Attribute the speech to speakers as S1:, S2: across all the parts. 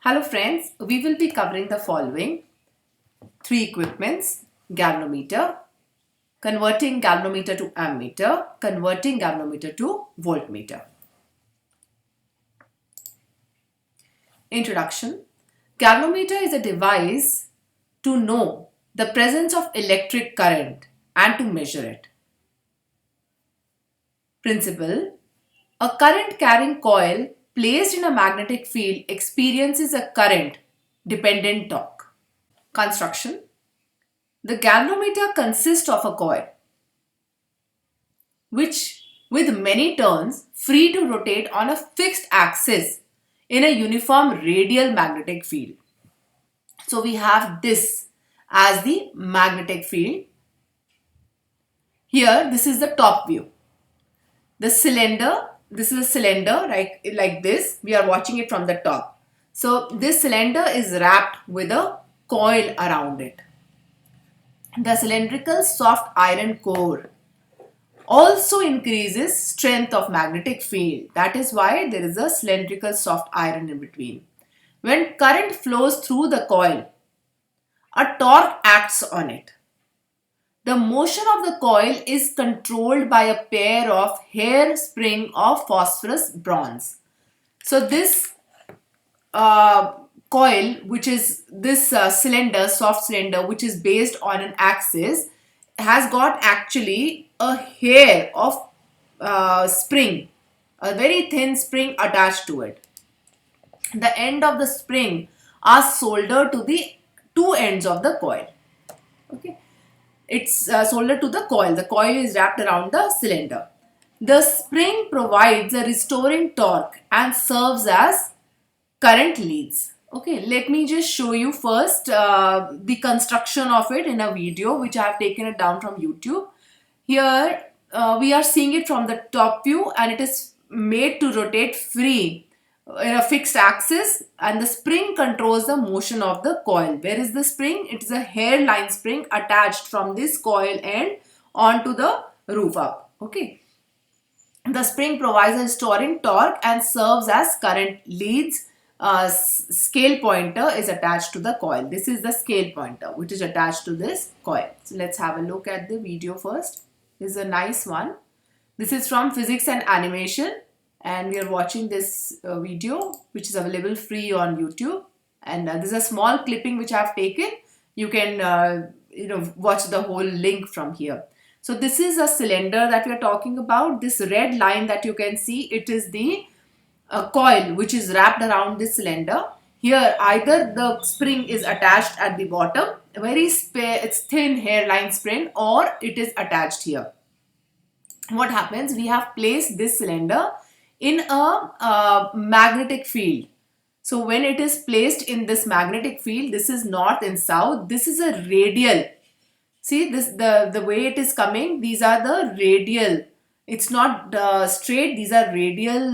S1: Hello friends, we will be covering the following three equipments: galvanometer, converting galvanometer to ammeter, converting galvanometer to voltmeter. Introduction. Galvanometer is a device to know the presence of electric current and to measure it. Principle. A current carrying coil placed in a magnetic field experiences a current dependent torque. Construction. The galvanometer consists of a coil which with many turns free to rotate on a fixed axis in a uniform radial magnetic field. So we have this as the magnetic field. Here this is the top view. The cylinder, this is a cylinder like this. We are watching it from the top. So this cylinder is wrapped with a coil around it. The cylindrical soft iron core also increases strength of magnetic field. That is why there is a cylindrical soft iron in between. When current flows through the coil, a torque acts on it. The motion of the coil is controlled by a pair of hair spring of phosphorus bronze. So this coil, which is this cylinder, soft cylinder, which is based on an axis, has got actually a hair of spring, a very thin spring attached to it. The end of the spring are soldered to the two ends of the coil. Okay, it's soldered to the coil. The coil is wrapped around the cylinder. The spring provides a restoring torque and serves as current leads. Okay, let me just show you first the construction of it in a video which I have taken it down from YouTube. Here we are seeing it from the top view and it is made to rotate free in a fixed axis, and the spring controls the motion of the coil. Where is the spring? It is a hairline spring attached from this coil end onto the roof up. Okay. The spring provides a restoring torque and serves as current leads. Scale pointer is attached to the coil. This is the scale pointer which is attached to this coil. So let's have a look at the video first. This is a nice one. This is from Physics and Animation, and we are watching this video which is available free on YouTube. And this is a small clipping which I have taken. You can watch the whole link from here. So this is a cylinder that we are talking about. This red line that you can see, it is the coil which is wrapped around this cylinder. Here either the spring is attached at the bottom, it's thin hairline spring, or it is attached here. What happens? We have placed this cylinder in a magnetic field. So when it is placed in this magnetic field, this is north and south. This is a radial. See this, the way it is coming, these are the radial. It's not straight, these are radial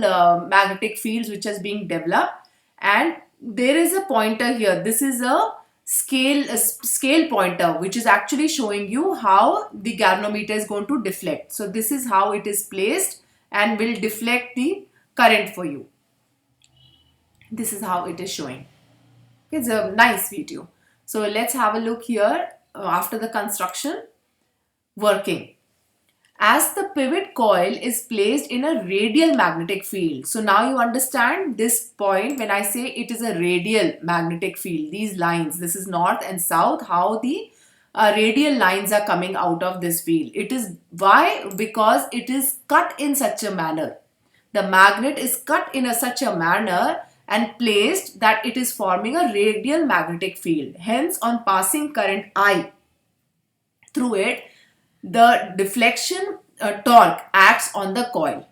S1: magnetic fields which is being developed, and there is a pointer here. This is a scale pointer which is actually showing you how the galvanometer is going to deflect. So this is how it is placed and will deflect the current for you. This is how it is showing. It's a nice video. So let's have a look here after the construction working. As the pivot coil is placed in a radial magnetic field. So now you understand this point when I say it is a radial magnetic field. These lines, this is north and south, how the radial lines are coming out of this field. It is why? Because it is cut in such a manner. The magnet is cut in such a manner and placed that it is forming a radial magnetic field. Hence, on passing current I through it, the deflection torque acts on the coil,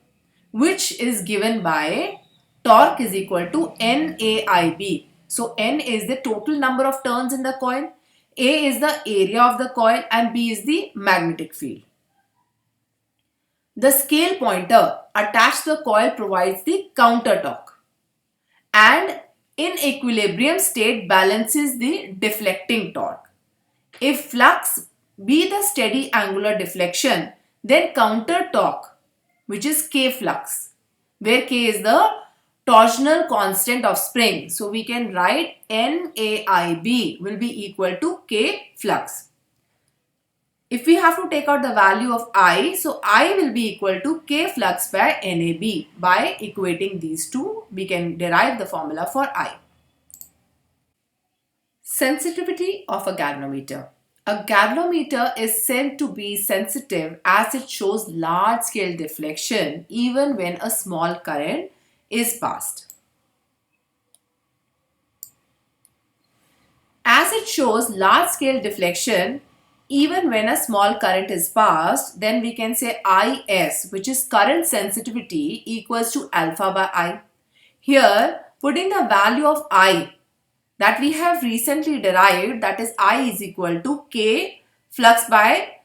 S1: which is given by torque is equal to NAIB. So N is the total number of turns in the coil, A is the area of the coil, and B is the magnetic field. The scale pointer attached to the coil provides the counter torque, and in equilibrium state balances the deflecting torque. If flux be the steady angular deflection, then counter torque, which is K flux, where K is the torsional constant of spring. So we can write NAIB will be equal to K flux. If we have to take out the value of I, so I will be equal to K flux by NAB. By equating these two, we can derive the formula for I. Sensitivity of a galvanometer. A galvanometer is said to be sensitive as it shows large scale deflection even when a small current is passed. As it shows large scale deflection even when a small current is passed, then we can say IS, which is current sensitivity, equals to alpha by I. Here, putting the value of I that we have recently derived, that is I is equal to K flux by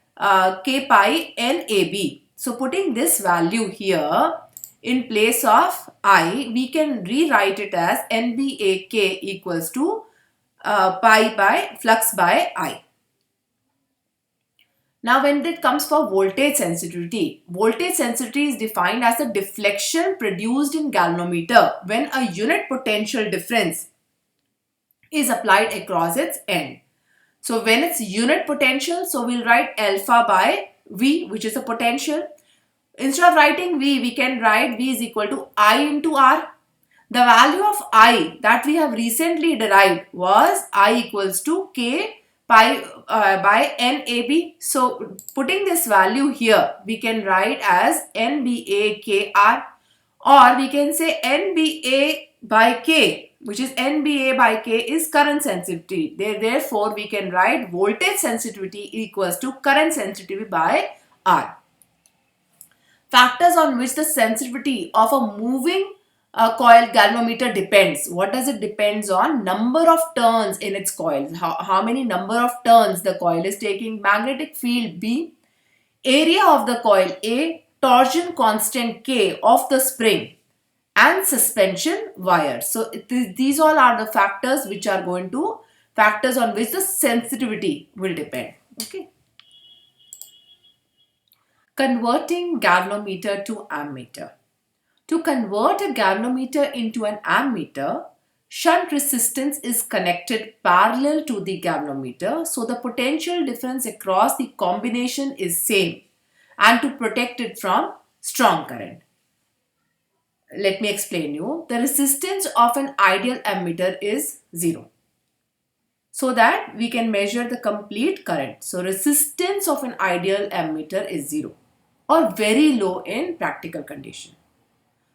S1: K pi NAB. So putting this value here in place of I, we can rewrite it as NBAK equals to pi by flux by I. Now when it comes for voltage sensitivity is defined as the deflection produced in galvanometer when a unit potential difference is applied across its end. So when it's unit potential, so we'll write alpha by V, which is a potential. Instead of writing V, we can write V is equal to I into R. The value of I that we have recently derived was I equals to K pi by NAB. So putting this value here, we can write as NBAKR, or we can say NBA by K, which is NBA by K is current sensitivity. Therefore, we can write voltage sensitivity equals to current sensitivity by R. Factors on which the sensitivity of a moving coil galvanometer depends. What does it depends on? Number of turns in its coil. How many number of turns the coil is taking. Magnetic field B. Area of the coil A. Torsion constant K of the spring. And suspension wire. So these all are the factors which are going to factors on which the sensitivity will depend. Okay. Converting galvanometer to ammeter. To convert a galvanometer into an ammeter, shunt resistance is connected parallel to the galvanometer, so the potential difference across the combination is same, and to protect it from strong current. Let me explain you. The resistance of an ideal ammeter is 0, so that we can measure the complete current. So resistance of an ideal ammeter is 0 or very low in practical condition.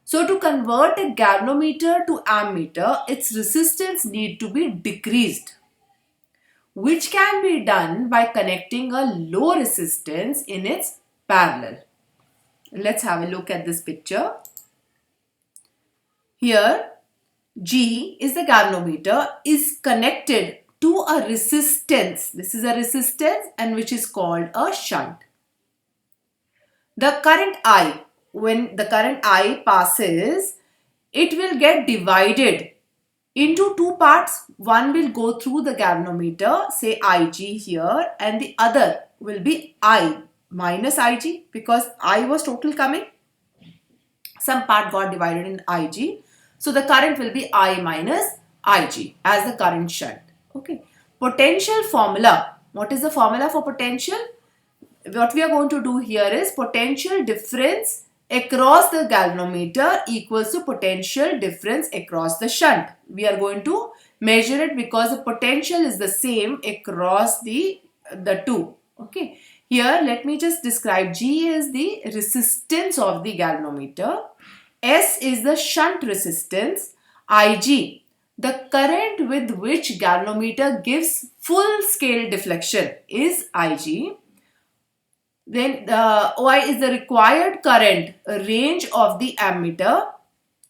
S1: So to convert a galvanometer to ammeter, its resistance need to be decreased, which can be done by connecting a low resistance in its parallel. Let's have a look at this picture. Here, G is the galvanometer is connected to a resistance. This is a resistance and which is called a shunt. The current I, when the current I passes, it will get divided into two parts. One will go through the galvanometer, say IG here, and the other will be I minus IG, because I was total coming. Some part got divided in IG. So the current will be I minus IG as the current shunt. Okay. Potential formula. What is the formula for potential? What we are going to do here is potential difference across the galvanometer equals to potential difference across the shunt. We are going to measure it because the potential is the same across the two. Okay. Here let me just describe. G is the resistance of the galvanometer. S is the shunt resistance. IG, the current with which galvanometer gives full scale deflection, is IG. Then Y is the required current range of the ammeter.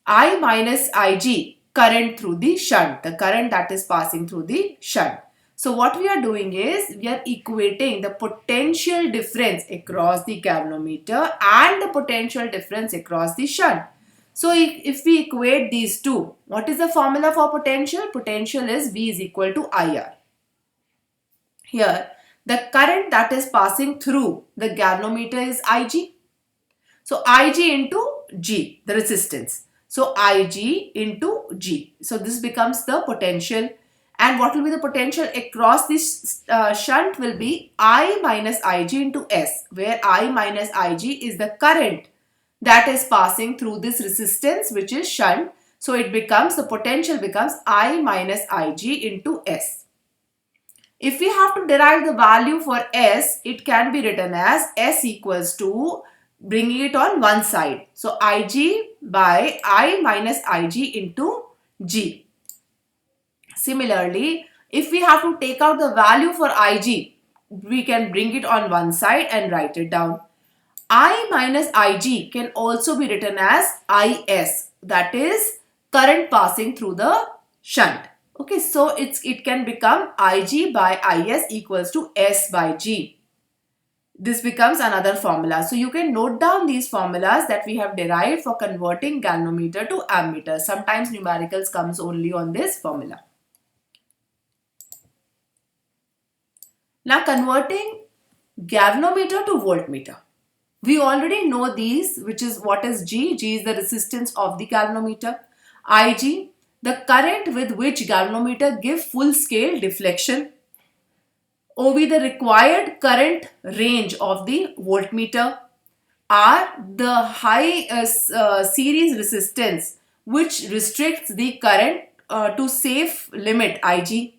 S1: I minus IG, current through the shunt, the current that is passing through the shunt. So what we are doing is we are equating the potential difference across the galvanometer and the potential difference across the shunt. So if we equate these two, what is the formula for potential? Potential is V is equal to IR. Here, the current that is passing through the galvanometer is IG. So IG into G, the resistance. So Ig into G. So this becomes the potential. And what will be the potential across this shunt will be I minus Ig into S, where I minus Ig is the current that is passing through this resistance, which is shunt. So it becomes, the potential becomes I minus Ig into S. If we have to derive the value for S, it can be written as S equals to, bringing it on one side. So Ig by I minus Ig into G. Similarly, if we have to take out the value for Ig, we can bring it on one side and write it down. I minus Ig can also be written as Is, that is current passing through the shunt. Okay, so it can become Ig by Is equals to S by G. This becomes another formula. So you can note down these formulas that we have derived for converting galvanometer to ammeter. Sometimes numericals comes only on this formula. Now converting galvanometer to voltmeter. We already know these, which is what is G. G is the resistance of the galvanometer. Ig, the current with which galvanometer give full scale deflection. OV, the required current range of the voltmeter. R, the high series resistance which restricts the current to safe limit Ig.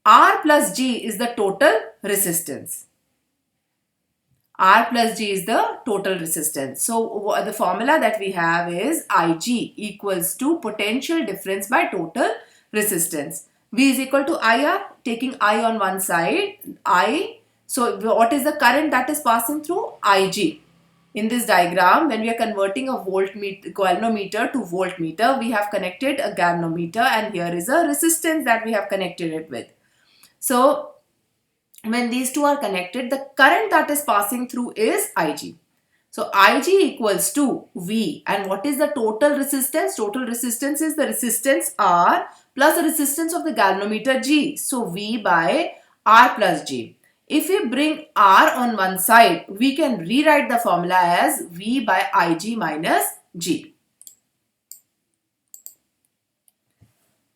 S1: R plus G is the total resistance. R plus G is the total resistance. So the formula that we have is Ig equals to potential difference by total resistance. V is equal to IR, taking I on one side, I. So what is the current that is passing through? Ig. In this diagram, when we are converting a galvanometer to voltmeter, we have connected a galvanometer and here is a resistance that we have connected it with. So when these two are connected, the current that is passing through is Ig. So Ig equals to V, and what is the total resistance? Total resistance is the resistance R plus the resistance of the galvanometer G. So V by R plus G. If we bring R on one side, we can rewrite the formula as V by Ig minus G.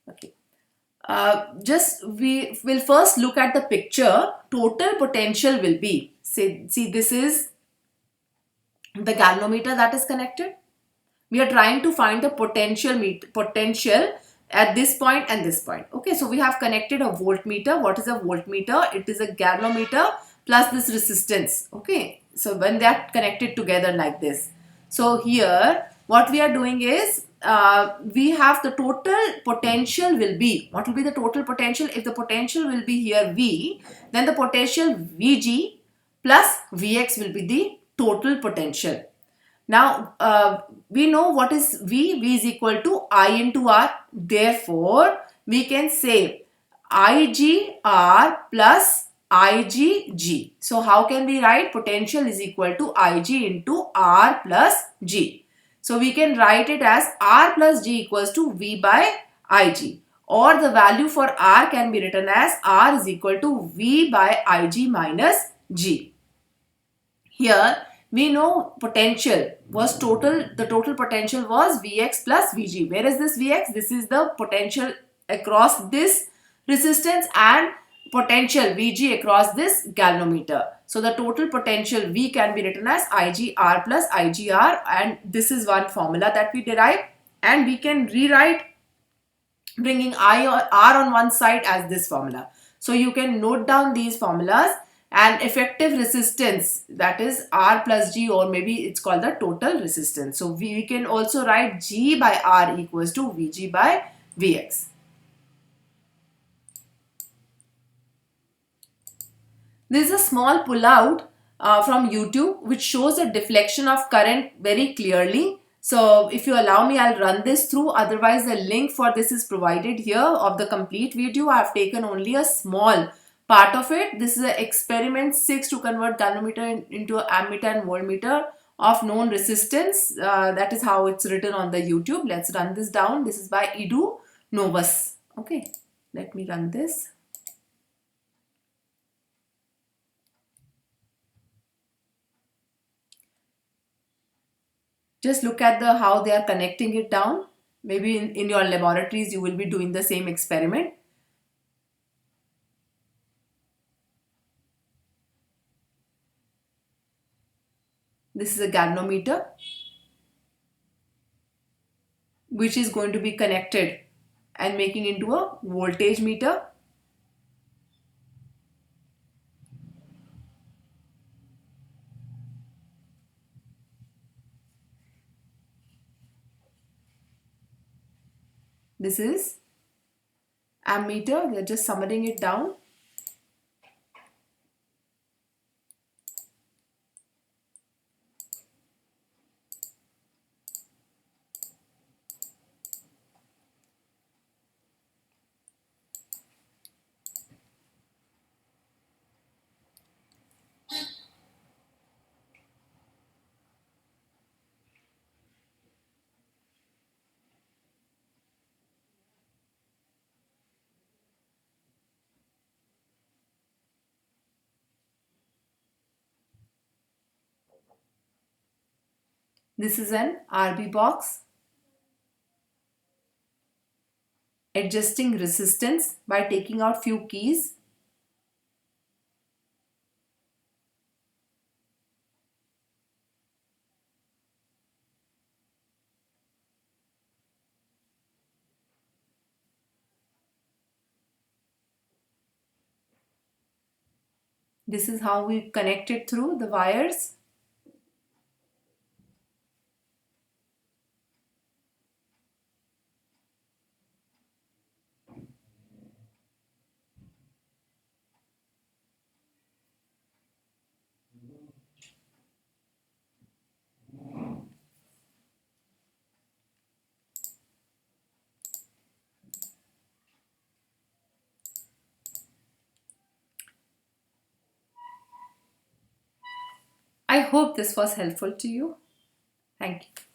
S1: Okay. Just we will first look at the picture. Total potential will be, see this is the galvanometer that is connected. We are trying to find the potential at this point and this point. Okay, so we have connected a voltmeter. What is a voltmeter? It is a galvanometer plus this resistance. Okay, so when they are connected together like this. So here what we are doing is we have the total potential will be, what will be the total potential? If the potential will be here V, then the potential Vg plus Vx will be the total potential. Now, we know what is V. V is equal to I into R. Therefore, we can say IgR plus IgG. So, how can we write? Potential is equal to Ig into R plus G. So, we can write it as R plus G equals to V by Ig. Or the value for R can be written as R is equal to V by Ig minus G. Here, we know potential was total, the total potential was Vx plus Vg. Where is this Vx? This is the potential across this resistance and potential Vg across this galvanometer. So the total potential V can be written as IgR plus IgR, and this is one formula that we derive, and we can rewrite bringing I or R on one side as this formula. So you can note down these formulas. And effective resistance, that is R plus G, or maybe it's called the total resistance. So we can also write G by R equals to Vg by Vx. This is a small pullout from YouTube which shows the deflection of current very clearly. So if you allow me, I'll run this through. Otherwise, the link for this is provided here of the complete video. I've taken only a small part of it. This is an experiment 6 to convert galvanometer into ammeter and voltmeter of known resistance. That is how it's written on the YouTube. Let's run this down. This is by Edu Novus. Okay, let me run this. Just look at the how they are connecting it down. Maybe in your laboratories you will be doing the same experiment. This is a galvanometer which is going to be connected and making into a voltage meter. This is ammeter. They're just summoning it down. This is an RB box, adjusting resistance by taking out few keys. This is how we connect it through the wires. I hope this was helpful to you. Thank you.